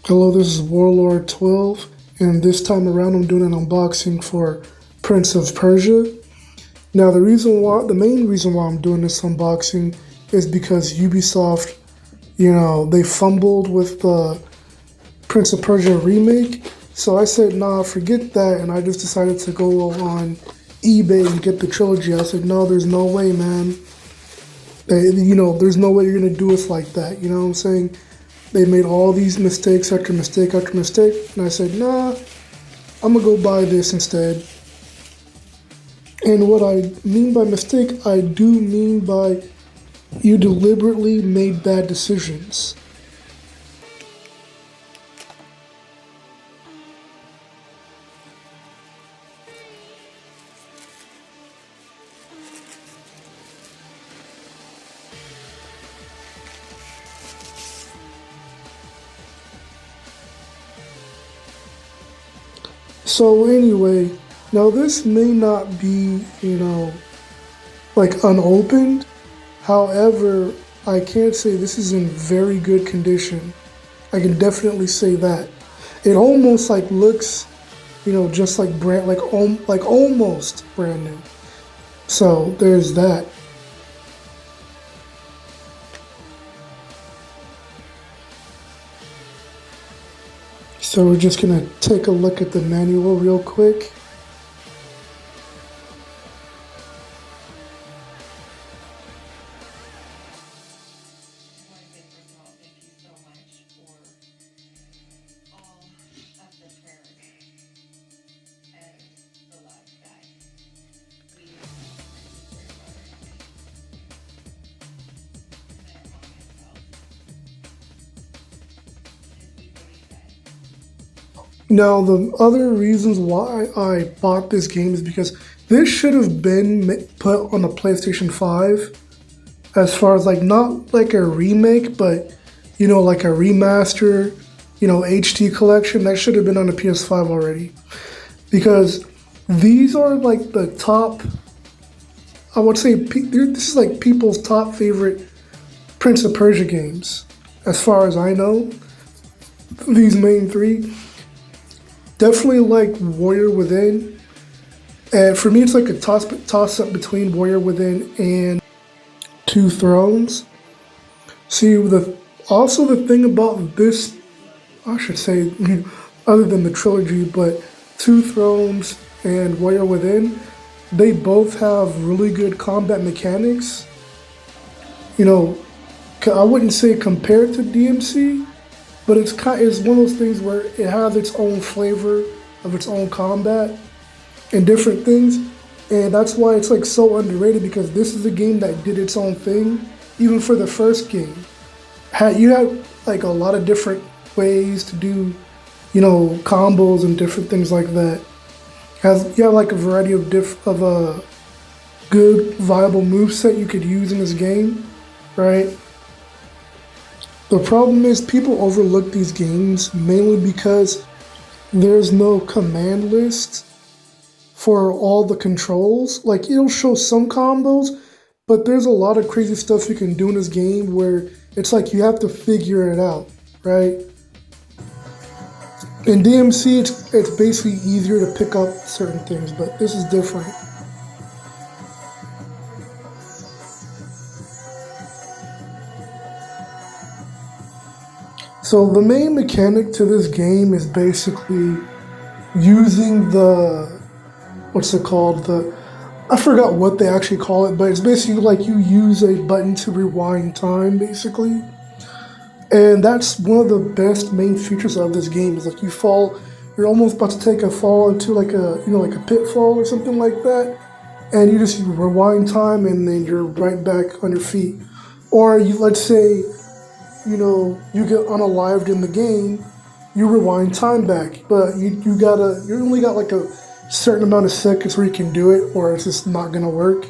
Hello, this is Warlord 12, and this time around I'm doing an unboxing for Prince of Persia. Now, the main reason why I'm doing this unboxing is because Ubisoft, they fumbled with the Prince of Persia remake. So I said, nah, forget that, and I just decided to go on eBay and get the trilogy. I said, no, there's no way, man. There's no way you're gonna do us like that. You know what I'm saying? They made all these mistakes after mistake after mistake, and I said, nah, I'm gonna go buy this instead. And what I mean by mistake, I do mean by you deliberately made bad decisions. So anyway, now this may not be, like unopened. However, I can't say this is in very good condition. I can definitely say that. It almost like looks, just like like almost brand new. So there's that. So we're just gonna take a look at the manual real quick. Now, the other reasons why I bought this game is because this should have been put on the PlayStation 5 as far as like not like a remake, but like a remaster, HD collection. That should have been on the PS5 already because these are like the top, I would say, this is like people's top favorite Prince of Persia games. As far as I know, these main three. Definitely like Warrior Within. And for me, it's like a toss up between Warrior Within and Two Thrones. See, also the thing about this, I should say, other than the trilogy, but Two Thrones and Warrior Within, they both have really good combat mechanics. I wouldn't say compared to DMC, but it's one of those things where it has its own flavor of its own combat and different things, and that's why it's like so underrated because this is a game that did its own thing. Even for the first game, you had like a lot of different ways to do, combos and different things like that. You have like a variety of a good viable moveset you could use in this game, right? The problem is people overlook these games mainly because there's no command list for all the controls. Like it'll show some combos, but there's a lot of crazy stuff you can do in this game where it's like you have to figure it out, right? In DMC, it's basically easier to pick up certain things, but this is different. So the main mechanic to this game is basically using what's it called? I forgot what they actually call it, but it's basically like you use a button to rewind time, basically. And that's one of the best main features of this game is like you're almost about to take a fall into like like a pitfall or something like that, and you just rewind time and then you're right back on your feet. Or let's say, you get unalived in the game, you rewind time back, but you only got like a certain amount of seconds where you can do it, or it's just not gonna work.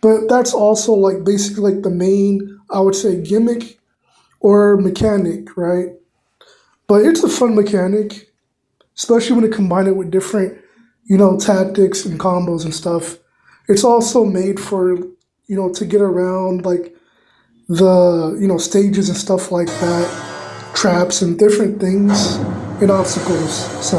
But that's also like basically like the main, I would say, gimmick or mechanic, right? But it's a fun mechanic, especially when you combine it with different, tactics and combos and stuff. It's also made for, to get around like the stages and stuff like that, traps and different things and obstacles. So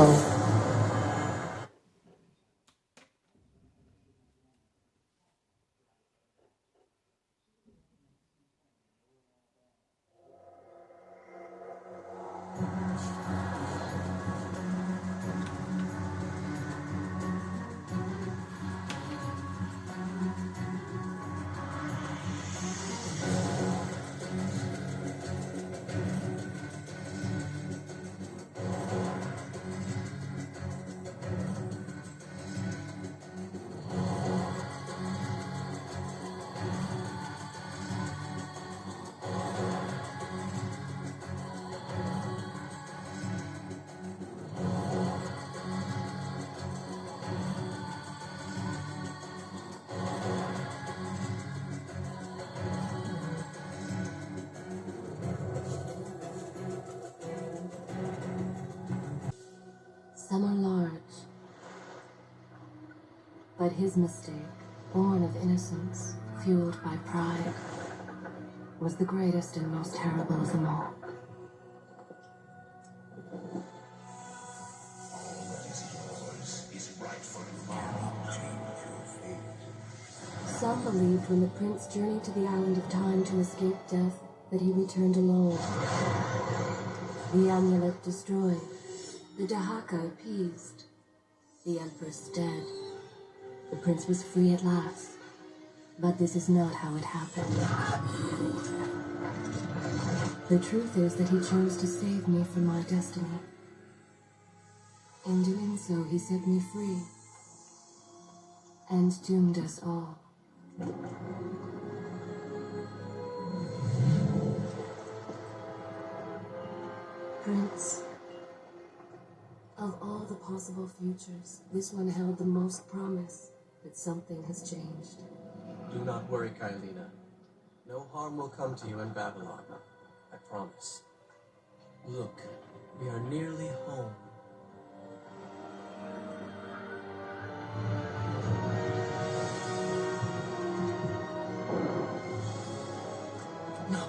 Some are large, but his mistake, born of innocence, fueled by pride, was the greatest and most terrible of them all. Some believed when the prince journeyed to the island of time to escape death that he returned alone. The amulet destroyed, the Dahaka appeased, the empress dead. The prince was free at last, but this is not how it happened. The truth is that he chose to save me from my destiny. In doing so, he set me free and doomed us all. Prince, of all the possible futures, this one held the most promise, but something has changed. Do not worry, Kailina. No harm will come to you in Babylon. I promise. Look, we are nearly home. No.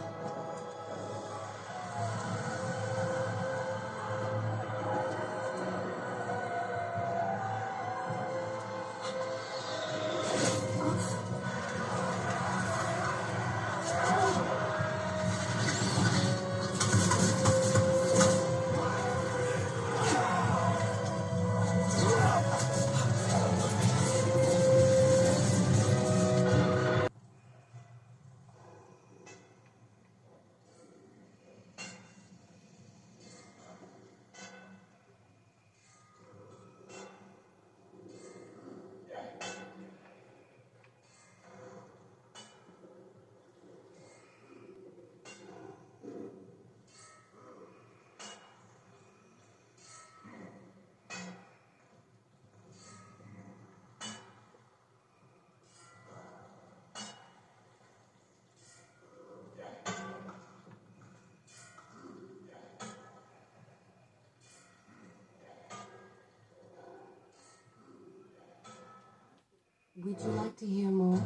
Would you like to hear more?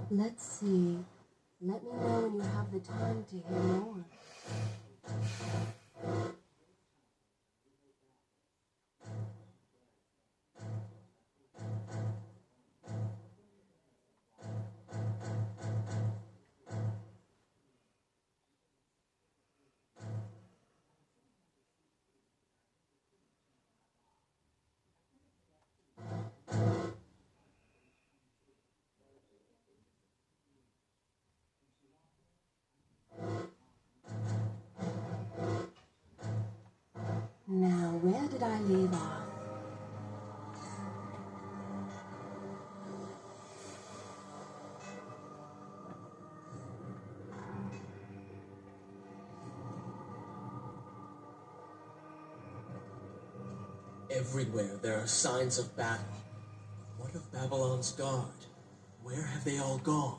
Let's see. Let me know when you have the time to hear more. Now, where did I leave off? Everywhere there are signs of battle. What of Babylon's guard? Where have they all gone?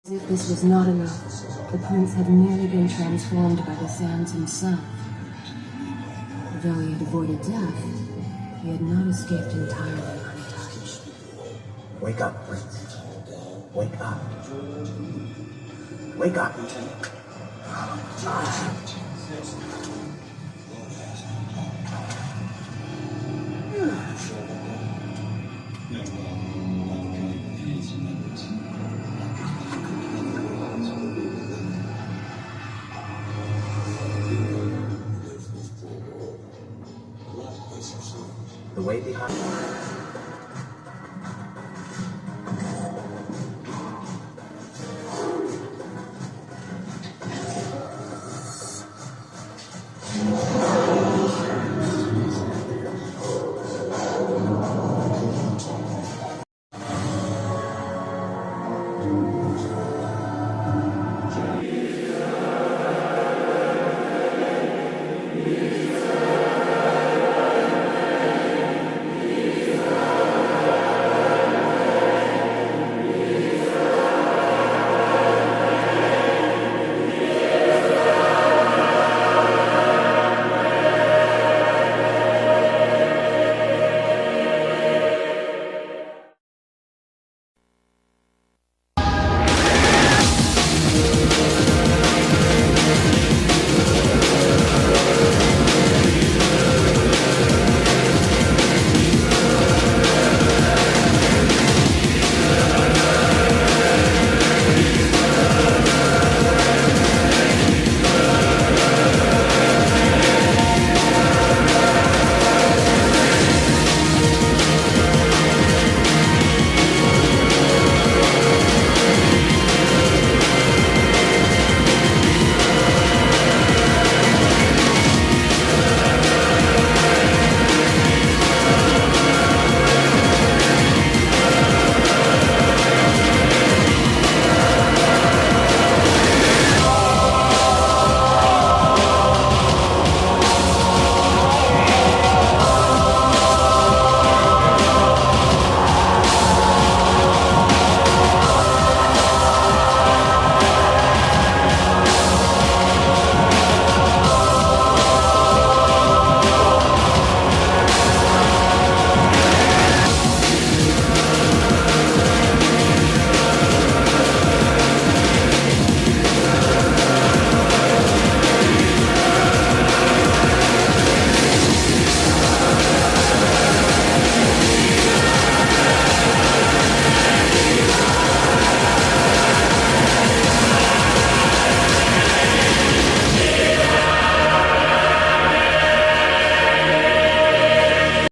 As if this was not enough, the prince had merely been transformed by the sands himself. Though he had avoided death, he had not escaped entirely untouched. Wake up, Prince. Wake up. Wake up. The way behind.